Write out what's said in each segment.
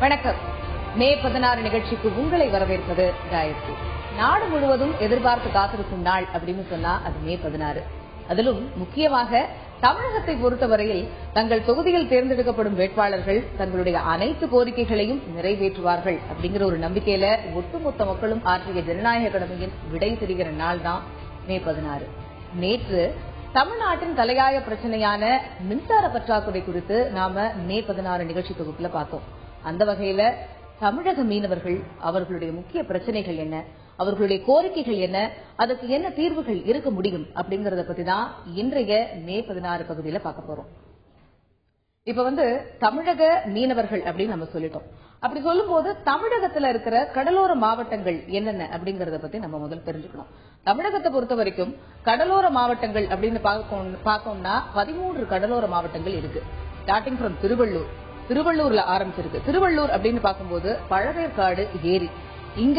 வணக்கம். மே 16 நிகழ்ச்சிக்கு உங்களை வரவேற்பது காயத்ரி. நாடு முழுவதும் எதிர்பார்த்து காத்திருக்கும் நாள் அப்படின்னு சொன்னா அது மே 16. அதிலும் முக்கியமாக தமிழகத்தை பொறுத்தவரையில் தங்கள் தொகுதியில் தேர்ந்தெடுக்கப்படும் வேட்பாளர்கள் தங்களுடைய அனைத்து கோரிக்கைகளையும் நிறைவேற்றுவார்கள் அப்படிங்கிற ஒரு நம்பிக்கையில ஒட்டுமொத்த மக்களும் ஆற்றிய ஜனநாயக கடமையின் விடை தெரிகிற நாள் தான் மே 16. நேற்று தமிழ்நாட்டின் தலையாய பிரச்சனையான மின்சார பற்றாக்குறை குறித்து நாம மே 16 நிகழ்ச்சி தொகுப்புல பார்த்தோம். அந்த வகையில தமிழக மீனவர்கள் அவர்களுடைய முக்கிய பிரச்சனைகள் என்ன, அவர்களுடைய கோரிக்கைகள் என்ன, அதுக்கு என்ன தீர்வுகள் இருக்க முடியும் அப்படிங்கறத பத்தி தான் இன்றைய மே 16 பகுதியில பார்க்க போறோம். இப்ப தமிழக மீனவர்கள் அப்படின்னு நம்ம சொல்லிட்டோம். அப்படி சொல்லும் போது தமிழகத்துல இருக்கிற கடலோர மாவட்டங்கள் என்னென்ன அப்படிங்கறத பத்தி நம்ம முதல் தெரிஞ்சுக்கணும். தமிழகத்தை பொறுத்த வரைக்கும் கடலோர மாவட்டங்கள் அப்படின்னு பார்த்தோம்னா 13 கடலோர மாவட்டங்கள் இருக்கு. ஸ்டார்டிங் ஃப்ரம் திருவள்ளூர்ல ஆரம்பிச்சிருக்கு. திருவள்ளூர் அப்படின்னு பார்க்கும்போது பழவேற்காடு ஏரி. இங்க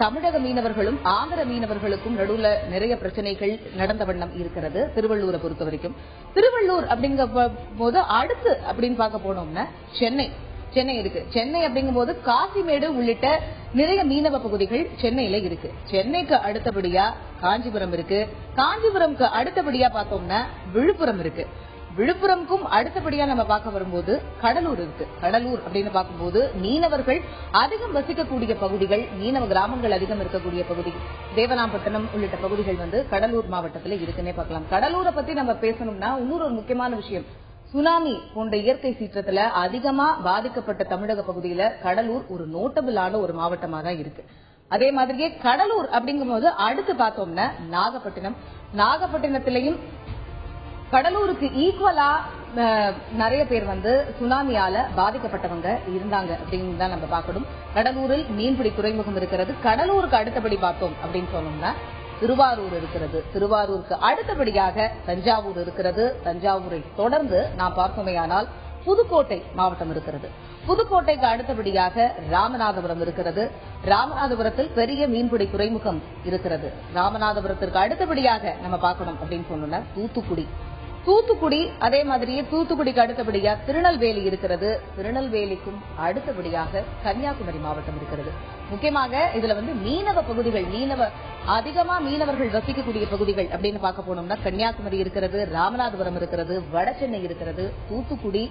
தமிழக மீனவர்களும் ஆந்திர மீனவர்களுக்கும் நடுவுல நிறைய பிரச்சனைகள் நடந்த வண்ணம் இருக்கிறது. திருவள்ளூரை பொறுத்த வரைக்கும் திருவள்ளூர் அப்படிங்கிற போது அடுத்து அப்படின்னு பார்க்க போனோம்னா சென்னை இருக்கு. சென்னை அப்படிங்கும் போது காசிமேடு உள்ளிட்ட நிறைய மீனவ பகுதிகள் சென்னையில இருக்கு. சென்னைக்கு அடுத்தபடியா காஞ்சிபுரம் இருக்கு. காஞ்சிபுரம்க்கு அடுத்தபடியா பார்த்தோம்னா விழுப்புரம் இருக்கு. விழுப்புரம்க்கும் அடுத்தபடியா நம்ம பார்க்க வரும்போது கடலூர் இருக்கு. கடலூர் அப்படின்னு பார்க்கும்போது மீனவர்கள் அதிகம் வசிக்கக்கூடிய பகுதிகள், மீனவ கிராமங்கள் அதிகம் இருக்கக்கூடிய பகுதி, தேவனாம்பட்டினம் உள்ளிட்ட பகுதிகள் கடலூர் மாவட்டத்தில் இருக்குன்னே பார்க்கலாம். கடலூரை பத்தி நம்ம பேசணும்னா இன்னொரு முக்கியமான விஷயம், சுனாமி போன்ற இயற்கை சீற்றத்துல அதிகமா பாதிக்கப்பட்ட தமிழக பகுதியில கடலூர் ஒரு நோட்டபிளான ஒரு மாவட்டமா தான் இருக்கு. அதே மாதிரியே கடலூர் அப்படிங்கும் போது அடுத்து பார்த்தோம்னா நாகப்பட்டினத்திலையும் கடலூருக்கு ஈக்குவலா நிறைய பேர் சுனாமியால பாதிக்கப்பட்டவங்க இருந்தாங்க அப்படின்னு தான் நம்ம பார்க்கணும். கடலூரில் மீன்பிடி துறைமுகம் இருக்கிறது. கடலூருக்கு அடுத்தபடி பார்த்தோம் அப்படின்னு சொன்னோம்னா திருவாரூர் இருக்கிறது. திருவாரூருக்கு அடுத்தபடியாக தஞ்சாவூர் இருக்கிறது. தஞ்சாவூரை தொடர்ந்து நாம் பார்த்தோமேயானால் புதுக்கோட்டை மாவட்டம் இருக்கிறது. புதுக்கோட்டைக்கு அடுத்தபடியாக ராமநாதபுரம் இருக்கிறது. ராமநாதபுரத்தில் பெரிய மீன்பிடி துறைமுகம் இருக்கிறது. ராமநாதபுரத்திற்கு அடுத்தபடியாக நம்ம பார்க்கணும் அப்படின்னு சொன்னோம்னா தூத்துக்குடி, அதே மாதிரியே தூத்துக்குடிக்கு அடுத்தபடியா திருநெல்வேலி இருக்கிறது. திருநெல்வேலிக்கும் அடுத்தபடியாக கன்னியாகுமரி மாவட்டம் இருக்கிறது. முக்கியமாக இதுல மீனவ பகுதிகள், அதிகமா மீனவர்கள் வசிக்கக்கூடிய பகுதிகள் அப்படின்னு பார்க்க போனோம்னா கன்னியாகுமரி இருக்கிறது, ராமநாதபுரம் இருக்கிறது, வடசென்னை இருக்கிறது, தூத்துக்குடி,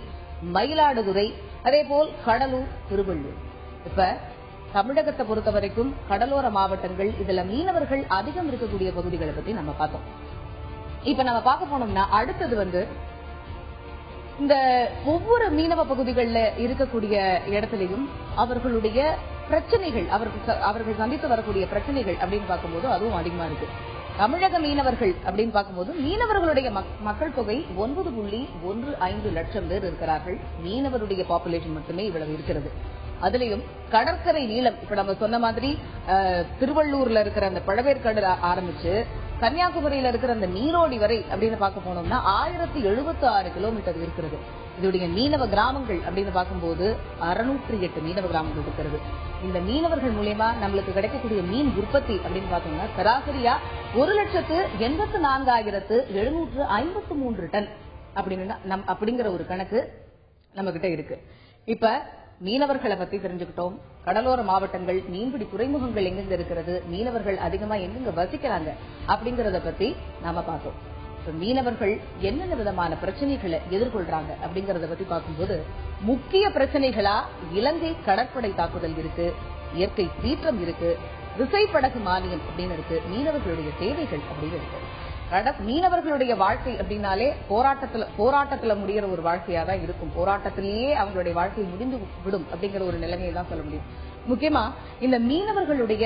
மயிலாடுதுறை, அதே போல் கடலூர், திருவள்ளூர். இப்ப தமிழகத்தை பொறுத்த வரைக்கும் கடலோர மாவட்டங்கள், இதுல மீனவர்கள் அதிகம் இருக்கக்கூடிய பகுதிகளை பத்தி நம்ம பார்த்தோம். இப்ப நம்ம பார்க்க போனோம்னா அடுத்தது இந்த ஒவ்வொரு மீனவ பகுதிகளில் இருக்கக்கூடிய இடத்திலையும் அவர்களுடைய பிரச்சனைகள், அவர்கள் சந்தித்து வரக்கூடிய பிரச்சனைகள் அப்படின்னு பார்க்கும்போது அதுவும் அதிகமா இருக்கு. தமிழக மீனவர்கள் அப்படின்னு பார்க்கும்போது மீனவர்களுடைய மக்கள் தொகை 9.15 லட்சம் பேர் இருக்கிறார்கள். மீனவருடைய பாப்புலேஷன் மட்டுமே இவ்வளவு இருக்கிறது. அதுலயும் கடற்கரை நீளம், இப்ப நம்ம சொன்ன மாதிரி திருவள்ளூர்ல இருக்கிற அந்த பழவேற்காடு ஆரம்பிச்சு கன்னியாகுமரியில இருக்கிற அந்த நீரோடி வரை அப்படின்னு பார்க்க போனோம்னா 1076 கிலோமீட்டர் இருக்கிறது. இதோடைய மீனவ கிராமங்கள் அப்படின்னு பார்க்கும்போது 608 மீனவ கிராமங்கள் இருக்கிறது. இந்த மீனவர்கள் மூலமா நம்மளுக்கு கிடைக்கக்கூடிய மீன் உற்பத்தி அப்படின்னு பார்த்தோம்னா சராசரியா 1,84,753 டன் அப்படிங்கிற ஒரு கணக்கு நம்ம கிட்ட இருக்கு. இப்ப மீனவர்களை பத்தி தெரிஞ்சுக்கிட்டோம். கடலோர மாவட்டங்கள், மீன்பிடி துறைமுகங்கள் எங்கெங்க இருக்கிறது, மீனவர்கள் அதிகமா எங்கெங்க வசிக்கிறாங்க அப்படிங்கறத பத்தி நாம பார்த்தோம். மீனவர்கள் என்னென்ன விதமான பிரச்சனைகளை எதிர்கொள்றாங்க அப்படிங்கறத பத்தி பார்க்கும்போது முக்கிய பிரச்சனைகளா இலங்கை கடற்படை தாக்குதல் இருக்கு, இயற்கை சீற்றம் இருக்கு, விசைப்படகு மானியம் அப்படின்னு இருக்கு, மீனவர்களுடைய தேவைகள் அப்படின்னு இருக்கு. மீனவர்களுடைய வாழ்க்கை அப்படின்னாலே போராட்டத்துல முடிகிற ஒரு வாழ்க்கையா தான் இருக்கும். போராட்டத்திலேயே அவங்களுடைய வாழ்க்கை முடிந்து விடும் அப்படிங்கிற ஒரு நிலைமையை தான் சொல்ல முடியும். முக்கியமா இந்த மீனவர்களுடைய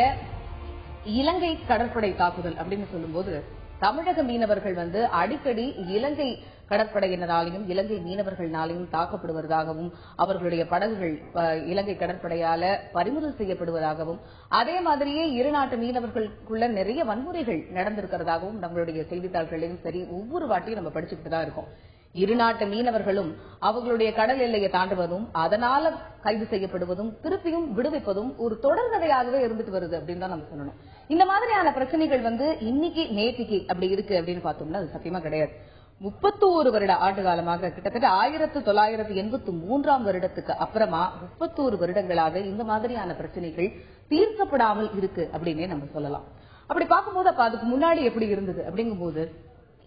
இலங்கை கடற்படை தாக்குதல் அப்படின்னு சொல்லும்போது தமிழக மீனவர்கள் அடிக்கடி இலங்கை கடற்படையினராலையும் இலங்கை மீனவர்களாலையும் தாக்கப்படுவதாகவும் அவர்களுடைய படகுகள் இலங்கை கடற்படையால பறிமுதல் செய்யப்படுவதாகவும் அதே மாதிரியே இரு நாட்டு மீனவர்களுக்குள்ள நிறைய வன்முறைகள் நடந்திருக்கிறதாகவும் நம்மளுடைய செய்தித்தாள்களையும் சரி ஒவ்வொரு வாட்டியும் நம்ம படிச்சுக்கிட்டு தான் இருக்கோம். இரு நாட்டு மீனவர்களும் அவர்களுடைய கடல் எல்லையை தாண்டுவதும் அதனால கைது செய்யப்படுவதும் திருப்பியும் விடுவிப்பதும் ஒரு தொடர்கதையாகவே இருந்துட்டு வருது அப்படின்னு தான் நம்ம சொல்லணும். இந்த மாதிரியான பிரச்சனைகள் இன்னைக்கு நேற்றுக்கு அப்படி இருக்கு அப்படின்னு பார்த்தோம்னா அது சத்தியமா கிடையாது. 31 வருட ஆண்டு காலமாக கிட்டத்தட்ட 1983 வருடத்துக்கு அப்புறமா 31 வருடங்களாக இந்த மாதிரியான பிரச்சனைகள் தீர்க்கப்படாமல் இருக்கு அப்படின்னே நம்ம சொல்லலாம். அப்படி பார்க்கும்போது அப்ப அதுக்கு முன்னாடி எப்படி இருந்தது அப்படிங்கும்போது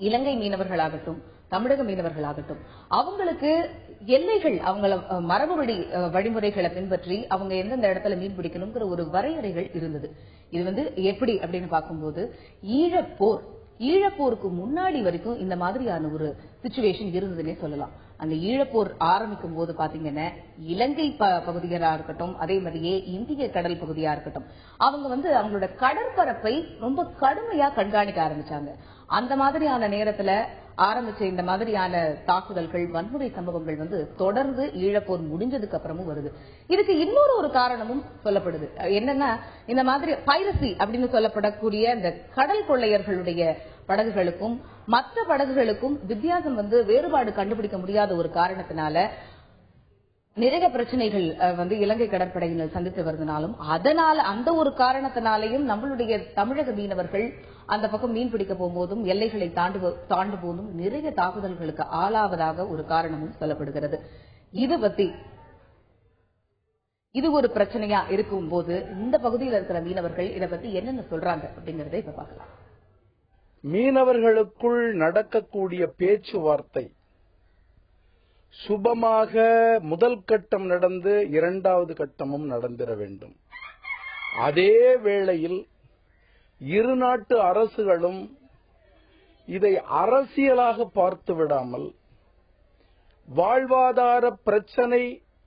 இலங்கை மீனவர்களாகட்டும் தமிழக மீனவர்களாகட்டும் அவங்களுக்கு எல்லைகள் அவங்கள மரபுவழி வழிமுறைகளை பின்பற்றி அவங்க எந்தெந்த இடத்துல மீன் பிடிக்கணுங்கிற ஒரு வரையறைகள் இருந்தது. இது எப்படி அப்படின்னு பார்க்கும்போது ஈழப்போருக்கு முன்னாடி வரைக்கும் இந்த மாதிரியான ஒரு சிச்சுவேஷன் இருந்ததுன்னே சொல்லலாம். அந்த ஈழப்போர் ஆரம்பிக்கும் போது பாத்தீங்கன்னா இலங்கை பகுதிகளா இருக்கட்டும், அதே மாதிரியே இந்திய கடல் பகுதியா இருக்கட்டும், அவங்க அவங்களோட கடற்பரப்பை ரொம்ப கடுமையா கண்காணிக்க ஆரம்பிச்சாங்க. அந்த மாதிரியான நேரத்துல ஆரம்பிச்ச இந்த மாதிரியான தாக்குதல்கள், வன்முறை சம்பவங்கள் தொடர்ந்து ஈழப்போர் முடிஞ்சதுக்கு அப்புறமும் வருது. இதுக்கு இன்னொரு ஒரு காரணமும் சொல்லப்படுது. என்னன்னா, இந்த மாதிரி பைரசி அப்படின்னு சொல்லப்படக்கூடிய இந்த கடல் கொள்ளையர்களுடைய படகுகளுக்கும் மற்ற படகுகளுக்கும் வித்தியாசம் வேறுபாடு கண்டுபிடிக்க முடியாத ஒரு காரணத்தினால நிறைய பிரச்சனைகள் இலங்கை கடற்படையினர் சந்தித்து வருவதனாலும், அதனால அந்த ஒரு காரணத்தினாலேயும் நம்மளுடைய தமிழக மீனவர்கள் அந்த பக்கம் மீன் பிடிக்க போகும்போதும் எல்லைகளை தாண்டு போதும் நிறைய தாக்குதல்களுக்கு ஆளாவதாக ஒரு காரணமும் சொல்லப்படுகிறது. இது ஒரு பிரச்சனையா இருக்கும் போது இந்த பகுதியில் இருக்கிற மீனவர்கள் இதை பத்தி என்னென்ன சொல்றாங்க அப்படிங்கறத இப்ப பார்க்கலாம். மீனவர்களுக்குள் நடக்கக்கூடிய பேச்சுவார்த்தை சுபமாக முதல் கட்டம் நடந்து இரண்டாவது கட்டமும் நடந்திட வேண்டும். அதே வேளையில் இரு நாட்டு அரசுகளும் இதை அரசியலாக பார்த்து விடாமல் வாழ்வாதார பிரச்சனை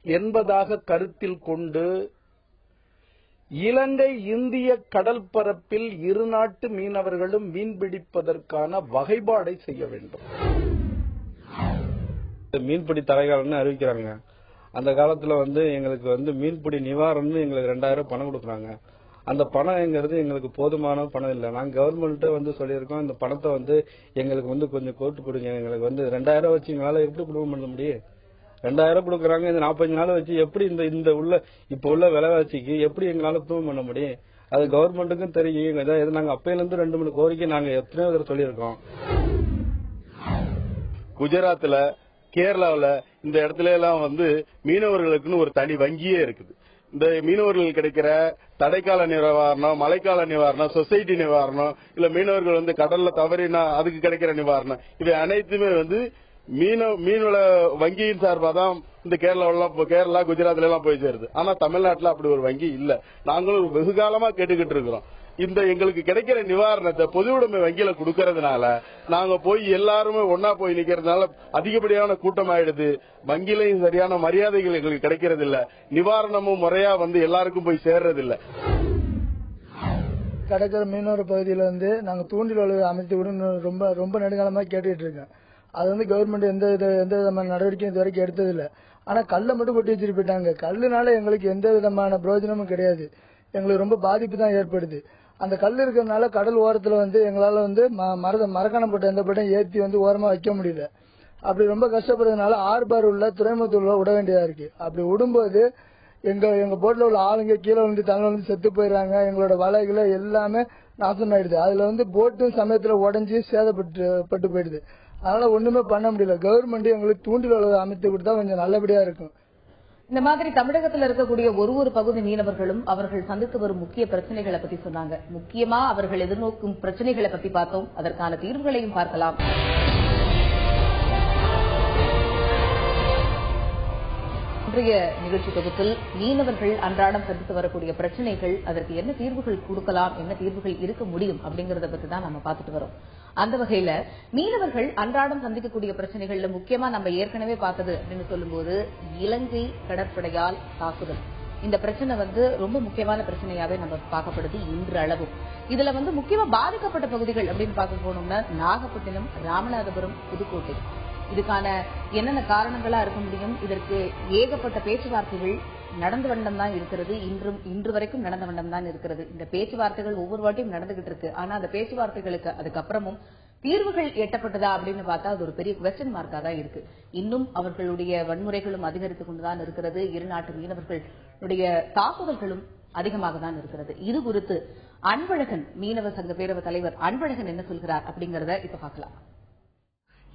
என்பதாக கருத்தில் கொண்டு இலங்கை இந்திய கடல் பரப்பில் இரு நாட்டு மீனவர்களும் மீன்பிடிப்பதற்கான வகைப்பாடை செய்ய வேண்டும். மீன்பிடி தடைகாலம்னு அறிவிக்கிறாங்க. அந்த காலத்துல எங்களுக்கு மீன்பிடி நிவாரணம் எங்களுக்கு 2000 பணம் கொடுக்குறாங்க. அந்த பணம்ங்கிறது எங்களுக்கு போதுமான பணம் இல்லை. நாங்க கவர்மெண்ட் சொல்லியிருக்கோம், இந்த பணத்தை எங்களுக்கு கொஞ்சம் கோட்டு கொடுங்க. எங்களுக்கு 2000 வச்சு எங்களால எப்படி குடும்பம் பண்ண முடியும்? 2000 கொடுக்குறாங்க, இந்த 45 நாள் வச்சு எப்படி இந்த இப்ப உள்ள விலைவாசிக்கு எப்படி எங்களால குடும்பம் பண்ண முடியும்? அது கவர்மெண்ட்டுக்கும் தெரியும். நாங்க அப்பையில இருந்து 2-3 கோரிக்கை நாங்க எத்தனையோ தடவை சொல்லியிருக்கோம். குஜராத்ல, கேரளாவில இந்த இடத்துல எல்லாம் மீனவர்களுக்குன்னு ஒரு தனி வங்கியே இருக்குது. இந்த மீனவர்கள் கிடைக்கிற தடைக்கால நிவாரணம், மழைக்கால நிவாரணம், சொசைட்டி நிவாரணம், இல்ல மீனவர்கள் கடல்ல தவறினா அதுக்கு கிடைக்கிற நிவாரணம், இவை அனைத்துமே மீன்வள வங்கியின் சார்பாக தான் இந்த கேரளா, குஜராத்ல எல்லாம் போய் சேருது. ஆனா தமிழ்நாட்டுல அப்படி ஒரு வங்கி இல்ல. நாங்களும் வெகு காலமா கேட்டுக்கிட்டு இருக்கிறோம். இந்த எங்களுக்கு கிடைக்கிற நிவாரணத்தை பொதுவுடைமை வங்கியில கொடுக்கறதுனால நாங்க போய் எல்லாருமே ஒன்னா போய் நிக்கிறதுனால அதிகப்படியான கூட்டம் ஆயிடுது. வங்கியிலையும் சரியான மரியாதைகள் எங்களுக்கு கிடைக்கிறது இல்ல. நிவாரணமும் முறையா எல்லாருக்கும் போய் சேர்றது இல்ல. கடற்கரை மீனவர் பகுதியில நாங்க தூண்டில் வலை அமைத்து விட ரொம்ப நெடுங்காலமா கேட்டுட்டு இருக்கோம். அது கவர்மெண்ட் எந்த விதமான நடவடிக்கையும் இது வரைக்கும் எடுத்தது இல்ல. ஆனா கல்லை மட்டும் கொட்டி வச்சுட்டு போயிட்டாங்க. கல்லுனால எங்களுக்கு எந்த விதமான பிரயோஜனமும் கிடையாது. எங்களுக்கு ரொம்ப பாதிப்பு தான் ஏற்படுது. அந்த கல் இருக்கிறதுனால கடல் ஓரத்துல எங்களால மரக்காணம் போட்ட எந்த பட்டம் ஏற்றி ஓரமா வைக்க முடியல. அப்படி ரொம்ப கஷ்டப்படுறதுனால ஆர்பார் உள்ள துறைமுகத்துல விட வேண்டியதா இருக்கு. அப்படி விடும்போது எங்க போட்ல உள்ள ஆளுங்க கீழே தலை செத்து போயிடுறாங்க. எங்களோட வலைகளை எல்லாமே நாசமாயிடுது. அதுல போட்டும் சமயத்துல உடஞ்சி சேதப்பட்டு போயிடுது. அதனால ஒண்ணுமே பண்ண முடியல. கவர்மெண்ட் எங்களுக்கு தூண்டில் வலை அமைத்து கொடுத்தா கொஞ்சம் நல்லபடியா இருக்கும். இந்த மாதிரி தமிழகத்தில் இருக்கக்கூடிய ஒரு பகுதி மீனவர்களும் அவர்கள் சந்தித்து வரும் முக்கிய பிரச்சனைகளை பத்தி சொன்னாங்க. முக்கியமா அவர்கள் எதிர்நோக்கும் பிரச்சனைகளை பத்தி பார்த்தோம். அதற்கான தீர்வுகளையும் பார்க்கலாம். இன்றைய நிகழ்ச்சி தொகுப்பில் மீனவர்கள் அன்றாடம் சந்தித்து வரக்கூடிய பிரச்சனைகள், அதற்கு என்ன தீர்வுகள் கொடுக்கலாம், என்ன தீர்வுகள் இருக்க முடியும் அப்படிங்கறத பத்தி தான் நம்ம பார்த்துட்டு வரோம். அந்த வகையில மீனவர்கள் அன்றாடம் சந்திக்கக்கூடிய பிரச்சனைகள்ல முக்கியமா நம்ம ஏற்கனவே பார்த்தது அப்படின்னு சொல்லும்போது இலங்கை கடற்படையால் தாக்குதல். இந்த பிரச்சனை ரொம்ப முக்கியமான பிரச்சனையாவே நம்ம பார்க்கப்படுது இன்று அளவும். இதுல முக்கியமா பாதிக்கப்பட்ட பகுதிகள் அப்படின்னு பார்க்க போனோம்னா நாகப்பட்டினம், ராமநாதபுரம், புதுக்கோட்டை. இதுக்கான என்னென்ன காரணங்களா இருக்க முடியும்? இதற்கு ஏகப்பட்ட பேச்சுவார்த்தைகள் நடந்த வண்ணம் தான் இருக்கிறது. இன்று வரைக்கும் நடந்த வண்ணம் தான் இருக்கிறது. இந்த பேச்சுவார்த்தைகள் ஒவ்வொரு வாட்டியும் நடந்துகிட்டு இருக்கு. ஆனா அந்த பேச்சுவார்த்தைகளுக்கு அதுக்கப்புறமும் தீர்வுகள் எட்டப்பட்டதா அப்படின்னு பார்த்தா அது ஒரு பெரிய குவெஸ்டன் மார்க்கா தான் இருக்கு. இன்னும் அவர்களுடைய வன்முறைகளும் அதிகரித்துக் கொண்டுதான் இருக்கிறது. இரு நாட்டு மீனவர்களுடைய தாக்குதல்களும் அதிகமாக தான் இருக்கிறது. இது குறித்து அன்பழகன், மீனவ சங்க பேரவை தலைவர் அன்பழகன் என்ன சொல்கிறார் அப்படிங்கறத இப்ப பார்க்கலாம்.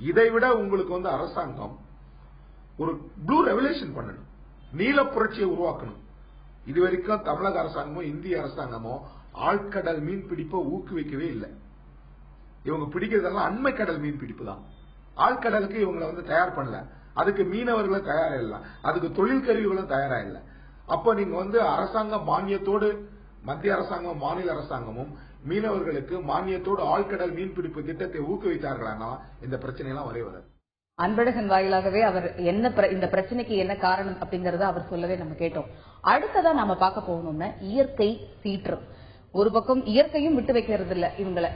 இதை விட உங்களுக்கு வந்து அரசாங்கம் ஒரு ப்ளூ ரெவல்யூஷன் பண்ணணும், நீல புரட்சியை உருவாக்கணும். இதுவரைக்கும் தமிழக அரசாங்கமோ இந்திய அரசாங்கமோ ஆழ்கடல் மீன் பிடிப்பை ஊக்குவிக்கவே இல்லை. இவங்க பிடிக்கிறதெல்லாம் அண்மை கடல் மீன் பிடிப்பு தான். ஆழ்கடலுக்கு இவங்களை வந்து தயார் பண்ணல, அதுக்கு மீனவர்களும் தயாரா இல்ல, அதுக்கு தொழில் கருவிகளும் தயாரா இல்ல. அப்ப நீங்க வந்து அரசாங்க மானியத்தோடு, மத்திய அரசாங்கம் மாநில அரசாங்கமும் மீனவர்களுக்கு மானியத்தோடு ஆழ்கடல் மீன்பிடிப்பு திட்டத்தை ஊக்குவித்தார்களானா இந்த பிரச்சனை எல்லாம் வரவே வராது. அன்பழகன் வாயிலாகவே அவர் என்ன இந்த பிரச்சனைக்கு என்ன காரணம் அப்படிங்கறத அவர் சொல்லவே நம்ம கேட்டோம். அடுத்ததா நாம பார்க்க போகணும்னா இயற்கை சீற்றம். ஒரு பக்கம் இயற்கையும் விட்டு வைக்கிறது இல்ல இவங்களை,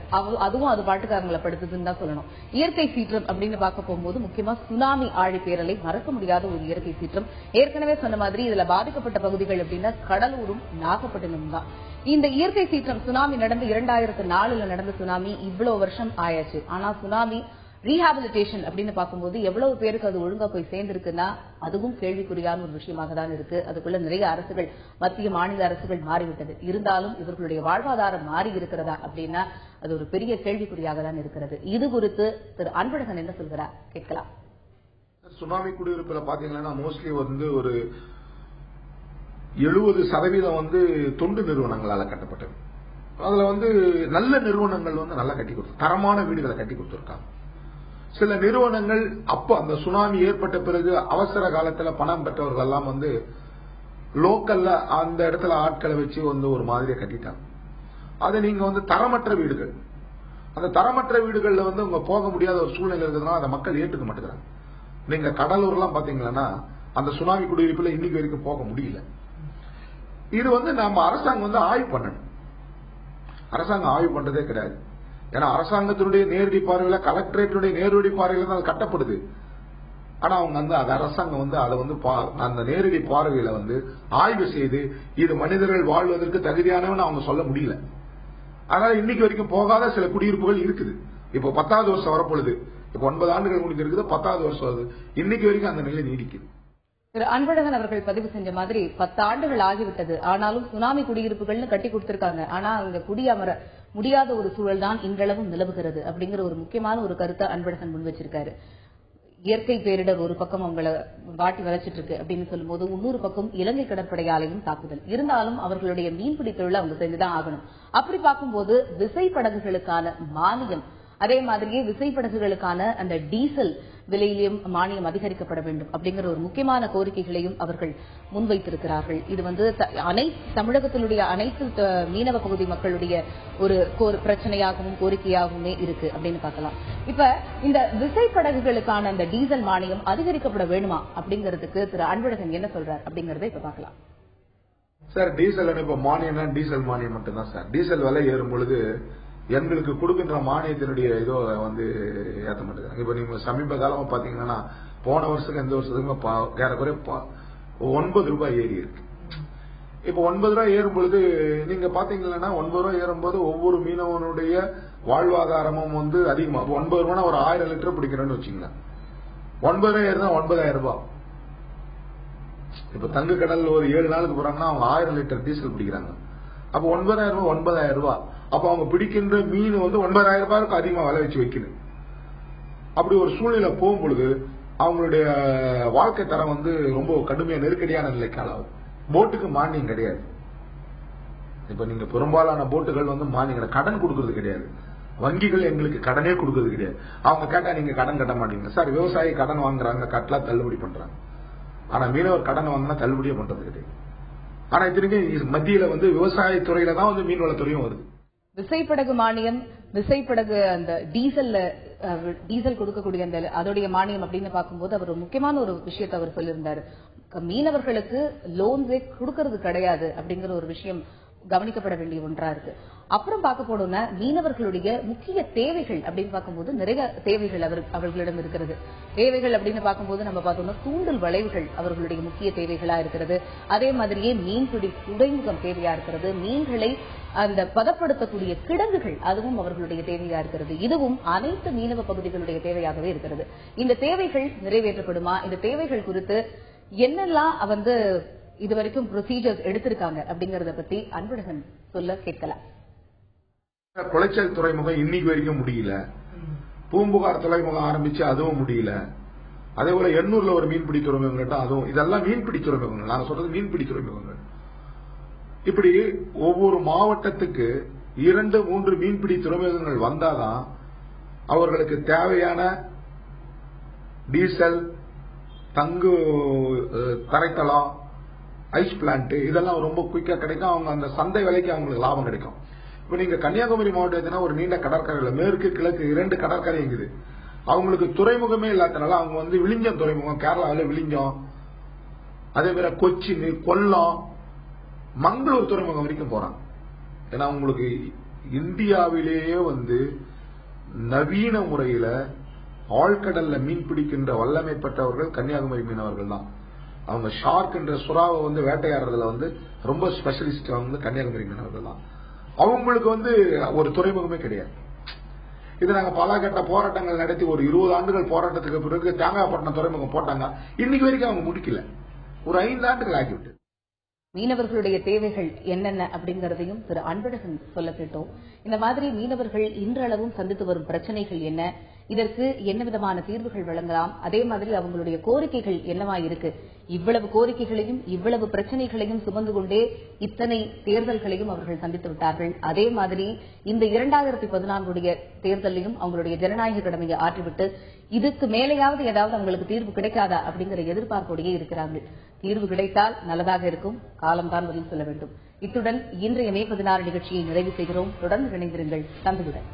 அதுவும் அது பாட்டுக்கு அவங்களை படுத்துதுன்னு தான் சொல்லணும். இயற்கை சீற்றம் அப்படின்னு பார்க்க போகும்போது முக்கியமா சுனாமி ஆழிப்பேரலை மறக்க முடியாத ஒரு இயற்கை சீற்றம். ஏற்கனவே சொன்ன மாதிரி இதுல பாதிக்கப்பட்ட பகுதிகள் அப்படின்னா கடலூரும் நாகப்பட்டினம் தான். இந்த இயற்கை சீற்றம் சுனாமி நடந்து 2004 நடந்த சுனாமி இவ்வளவு வருஷம் ஆயாச்சு. ஆனா சுனாமி ரீஹாபிலிட்டேஷன் அப்படின்னு பார்க்கும்போது எவ்வளவு பேருக்கு அது ஒழுங்கா போய் சேர்ந்திருக்குன்னா அதுவும் கேள்விக்குறியான ஒரு விஷயமாக தான் இருக்கு. அதுக்குள்ள நிறைய அரசுகள், மத்திய மாநில அரசுகள் மாறிவிட்டது. இருந்தாலும் இவர்களுடைய வாழ்வாதாரம் மாறி இருக்கிறதா அப்படின்னா அது ஒரு பெரிய கேள்விக்குறியாக தான் இருக்கிறது. இது குறித்து திரு அன்பழகன் என்ன சொல்கிறார் கேட்கலாம். சுனாமி குடியிருப்புல பாத்தீங்கன்னா மோஸ்ட்லி வந்து ஒரு 70% வந்து தொண்டு நிறுவனங்களால கட்டப்பட்டது. அதுல வந்து நல்ல நிறுவனங்கள் வந்து நல்லா கட்டி கொடுத்து தரமான வீடுகளை கட்டி கொடுத்திருக்காங்க. சில நிறுவனங்கள் அப்ப அந்த சுனாமி ஏற்பட்ட பிறகு அவசர காலத்துல பணம் பெற்றவர்கள் எல்லாம் வந்து லோக்கல்ல அந்த இடத்துல ஆட்களை வச்சு வந்து ஒரு மாதிரியா கட்டிட்டாங்க. அது நீங்க வந்து தரமற்ற வீடுகள், அந்த தரமற்ற வீடுகள்ல வந்து உங்க போக முடியாத ஒரு சூழ்நிலை இருக்கிறதுனால அதை மக்கள் ஏற்றுக்க மாட்டேங்கிறாங்க. நீங்க கடலூர் எல்லாம் பாத்தீங்கன்னா அந்த சுனாமி குடியிருப்புல இன்னைக்கு வரைக்கும் போக முடியல. இது வந்து நம்ம அரசாங்கம் வந்து ஆய்வு பண்ணணும். அரசாங்கம் ஆய்வு பண்றதே கிடையாது. ஏன்னா அரசாங்கத்தினுடைய நேரடி பார்வையில, கலெக்டரேட்டுடைய நேரடி பார்வையில தான் அது கட்டப்படுது. ஆனா அவங்க வந்து அது அரசாங்கம் வந்து அதை வந்து அந்த நேரடி பார்வையில வந்து ஆய்வு செய்து இது மனிதர்கள் வாழ்வதற்கு தகுதியானவன்னு அவங்க சொல்ல முடியல. அதனால இன்னைக்கு வரைக்கும் போகாத சில குடியிருப்புகள் இருக்குது. இப்போ 10வது வருஷம் வரப்பொழுது, இப்போ 9 ஆண்டுகள் முடிஞ்சு இருக்குது, 10வது வருஷம் வருது, இன்னைக்கு வரைக்கும் அந்த நிலை நீடிக்குது. திரு அன்பழகன் அவர்கள் பதிவு செஞ்ச மாதிரி 10 ஆண்டுகள் ஆகிவிட்டது. ஆனாலும் சுனாமி குடியிருப்புகள்னு கட்டி கொடுத்திருக்காங்க. ஆனா அவங்க குடியமர முடியாத ஒரு சூழல் தான் இன்றளவும் நிலவுகிறது அப்படிங்கிற ஒரு முக்கியமான ஒரு கருத்தை அன்பழகன் முன் வச்சிருக்காரு. இயற்கை பேரிடர் ஒரு பக்கம் அவங்களை வாட்டி வளைச்சிட்டு இருக்கு அப்படின்னு சொல்லும்போது இன்னொரு பக்கம் இலங்கை கடற்படையாலையும் தாக்குதல். இருந்தாலும் அவர்களுடைய மீன்பிடி தொழிலை அவங்க செஞ்சுதான் ஆகணும். அப்படி பார்க்கும்போது விசைப்படகுகளுக்கான மானியம், அதே மாதிரியே விசைப்படகுகளுக்கான அந்த டீசல் விலையிலும் மானியம் அதிகரிக்கப்பட வேண்டும் அப்படிங்கிற ஒரு முக்கியமான கோரிக்கைகளையும் அவர்கள் முன்வைத்திருக்கிறார்கள். இது வந்து தமிழகத்தினுடைய அனைத்து மீனவ பகுதி மக்களுடைய ஒரு பிரச்சனையாகவும் கோரிக்கையாகவுமே இருக்கு அப்படின்னு பார்க்கலாம். இப்ப இந்த விசைப்படகுகளுக்கான அந்த டீசல் மானியம் அதிகரிக்கப்பட வேணுமா அப்படிங்கிறதுக்கு திரு அன்பழகன் என்ன சொல்றார் அப்படிங்கறத இப்ப பார்க்கலாம். சார், டீசல் இப்ப மானியம்னா டீசல் மானியம் மட்டும்தான் சார். டீசல் விலை ஏறும் பொழுது எங்களுக்கு கொடுக்கின்ற மானியத்தினுடைய இதோ வந்து ஏற்ற மாட்டேங்க. இப்ப நீங்க சமீப காலமா பாத்தீங்கன்னா போன வருஷத்துக்கு இந்த வருஷத்துக்கு ஏறக்குறைய 9 ரூபாய் ஏறி இருக்கு. இப்ப 9 ரூபாய் ஏறும் பொழுது நீங்க பாத்தீங்கன்னா 9 ரூபாய் ஏறும்போது ஒவ்வொரு மீனவனுடைய வாழ்வாதாரமும் வந்து அதிகமா 9 ரூபாய் ஒரு 1000 லிட்டர் பிடிக்கிறேன்னு வச்சுங்களேன். 9 ரூபாய் ஏறுனா 9000 ரூபாய். இப்ப தங்க கடல் ஒரு 7 நாளுக்கு போறாங்கன்னா அவங்க 1000 லிட்டர் டீசல் பிடிக்கிறாங்க. அப்ப 9000 ரூபாய் 9000 ரூபாய். அப்ப அவங்க பிடிக்கின்ற மீன் வந்து 9000 ரூபாய்க்கு அதிகமா விலை வச்சு வைக்கணும். அப்படி ஒரு சூழ்நிலை போகும் பொழுது அவங்களுடைய வாழ்க்கை தரம் வந்து ரொம்ப கடுமையா நெருக்கடியான நிலைக்கு ஆளாகும். போட்டுக்கு மானியம் கிடையாது. இப்ப நீங்க பெரும்பாலான போட்டுகள் வந்து மானியம் கடன் கொடுக்கறது கிடையாது. வங்கிகள் எங்களுக்கு கடனே கொடுக்கறது கிடையாது. அவங்க கேட்டா நீங்க கடன் கட்ட மாட்டீங்க சார். விவசாயி கடன் வாங்குறாங்க, கட்டலா தள்ளுபடி பண்றாங்க. ஆனா மீனவர் கடன் வாங்கினா தள்ளுபடியே பண்றது கிடையாது. ஆனா இத்தனைக்கும் மத்தியில வந்து விவசாயத்துறையில தான் வந்து மீன்வளத்துறையும் வருது. விசைப்படகு மானியம், விசைப்படகு அந்த டீசல் கொடுக்கக்கூடிய அந்த அதோடைய மானியம் அப்படின்னு பார்க்கும்போது அவர் முக்கியமான ஒரு விஷயத்தை அவர் சொல்லியிருந்தாரு. மீனவர்களுக்கு லோன்ஸே கொடுக்கறது கிடையாது அப்படிங்கிற ஒரு விஷயம் கவனிக்கப்பட வேண்டிய ஒன்றா இருக்கு. அப்புறம் பார்க்க போனோம்னா மீனவர்களுடைய முக்கிய தேவைகள் அப்படின்னு பார்க்கும்போது நிறைய தேவைகள் அவர்களிடம் இருக்கிறது. தேவைகள் அப்படின்னு பார்க்கும்போது நம்ம பார்த்தோம்னா தூண்டல் வளைவுகள் அவர்களுடைய முக்கிய தேவைகளா இருக்கிறது. அதே மாதிரியே மீன்பிடி துறைமுகம் தேவையா இருக்கிறது. மீன்களை அந்த பதப்படுத்தக்கூடிய கிடங்குகள் அதுவும் அவர்களுடைய தேவையா இருக்கிறது. இதுவும் அனைத்து மீனவ பகுதிகளுடைய தேவையாகவே இருக்கிறது. இந்த தேவைகள் நிறைவேற்றப்படுமா? இந்த தேவைகள் குறித்து என்னெல்லாம் வந்து இதுவரைக்கும் ப்ரொசீஜர்ஸ் எடுத்திருக்காங்க அப்படிங்கறத பத்தி அன்பழகன் சொல்ல கேட்கலாம். குளச்சல் துறைமுகம் இன்னைக்கு வரைக்கும் முடியல. பூம்புகார் துறைமுகம் ஆரம்பிச்சு அதுவும் முடியல. அதே போல எண்ணூர்ல ஒரு மீன்பிடி துறைமுகம், அதுவும். இதெல்லாம் மீன்பிடி துறைமுகங்கள், நாங்க சொல்றது மீன்பிடி துறைமுகங்கள். இப்படி ஒவ்வொரு மாவட்டத்துக்கு 2-3 மீன்பிடி துறைமுகங்கள் வந்தாதான் அவர்களுக்கு தேவையான டீசல், தங்கு தரைத்தளம், ஐஸ் பிளான்ட் இதெல்லாம் ரொம்ப குயிக்கா கிடைக்கும். அவங்க அந்த சந்தை விலைக்கு அவங்களுக்கு லாபம் கிடைக்கும். இப்ப நீங்க கன்னியாகுமரி மாவட்டத்தினா ஒரு நீண்ட கடற்கரையில மேற்கு கிழக்கு 2 கடற்கரை இருக்குது. அவங்களுக்கு துறைமுகமே இல்லாதனால அவங்க வந்து விழிஞ்சம் துறைமுகம், கேரளாவில் விழிஞ்சம், அதே மாதிரி கொச்சின், கொல்லம், மங்களூர் துறைமுகம் வரைக்கும் போறாங்க. ஏன்னா உங்களுக்கு இந்தியாவிலேயே வந்து நவீன முறையில ஆழ்கடல்ல மீன் பிடிக்கின்ற வல்லமை பெற்றவர்கள் கன்னியாகுமரி மீனவர்கள் தான். அவங்க ஷார்க் என்ற சுறாவை வந்து வேட்டையாடுறதுல வந்து ரொம்ப ஸ்பெஷலிஸ்ட் வந்து கன்னியாகுமரி மீனவர்கள் தான். அவங்களுக்கு வந்து ஒரு துறைமுகமே கிடையாது. இது நாங்க பல கட்ட போராட்டங்கள் நடத்தி ஒரு 20 ஆண்டுகள் போராட்டத்துக்கு பிறகு தேங்காய்பட்டினம் துறைமுகம் போட்டாங்க. இன்னைக்கு வரைக்கும் அவங்க முடிக்கல. ஒரு 5 ஆண்டுகள் ஆகிவிட்டு. மீனவர்களுடைய தேவைகள் என்னென்ன அப்படிங்கறதையும் திரு அன்பழகன் சொல்ல கேட்டோம். இந்த மாதிரி மீனவர்கள் இன்றளவும் சந்தித்து வரும் பிரச்சனைகள் என்ன, இதற்கு என்ன விதமான தீர்வுகள் வழங்கலாம், அதே மாதிரி அவங்களுடைய கோரிக்கைகள் என்னவா இருக்கு. இவ்வளவு கோரிக்கைகளையும் இவ்வளவு பிரச்சனைகளையும் சுமந்து கொண்டே இத்தனை தேர்தல்களையும் அவர்கள் சந்தித்து விட்டார்கள். அதே மாதிரி இந்த 2014 தேர்தலையும் அவங்களுடைய ஜனநாயக கடமையை ஆற்றிவிட்டு இதுக்கு மேலேயாவது ஏதாவது அவங்களுக்கு தீர்வு கிடைக்காதா அப்படிங்கிற எதிர்பார்ப்போடையே இருக்கிறார்கள். தீர்வு கிடைத்தால் நல்லதாக இருக்கும். காலம்தான் பதில் சொல்ல வேண்டும். இத்துடன் இன்றைய மே 16 நிகழ்ச்சியை நிறைவு செய்கிறோம். தொடர்ந்து இணைந்திருங்கள் தந்துவிடன்.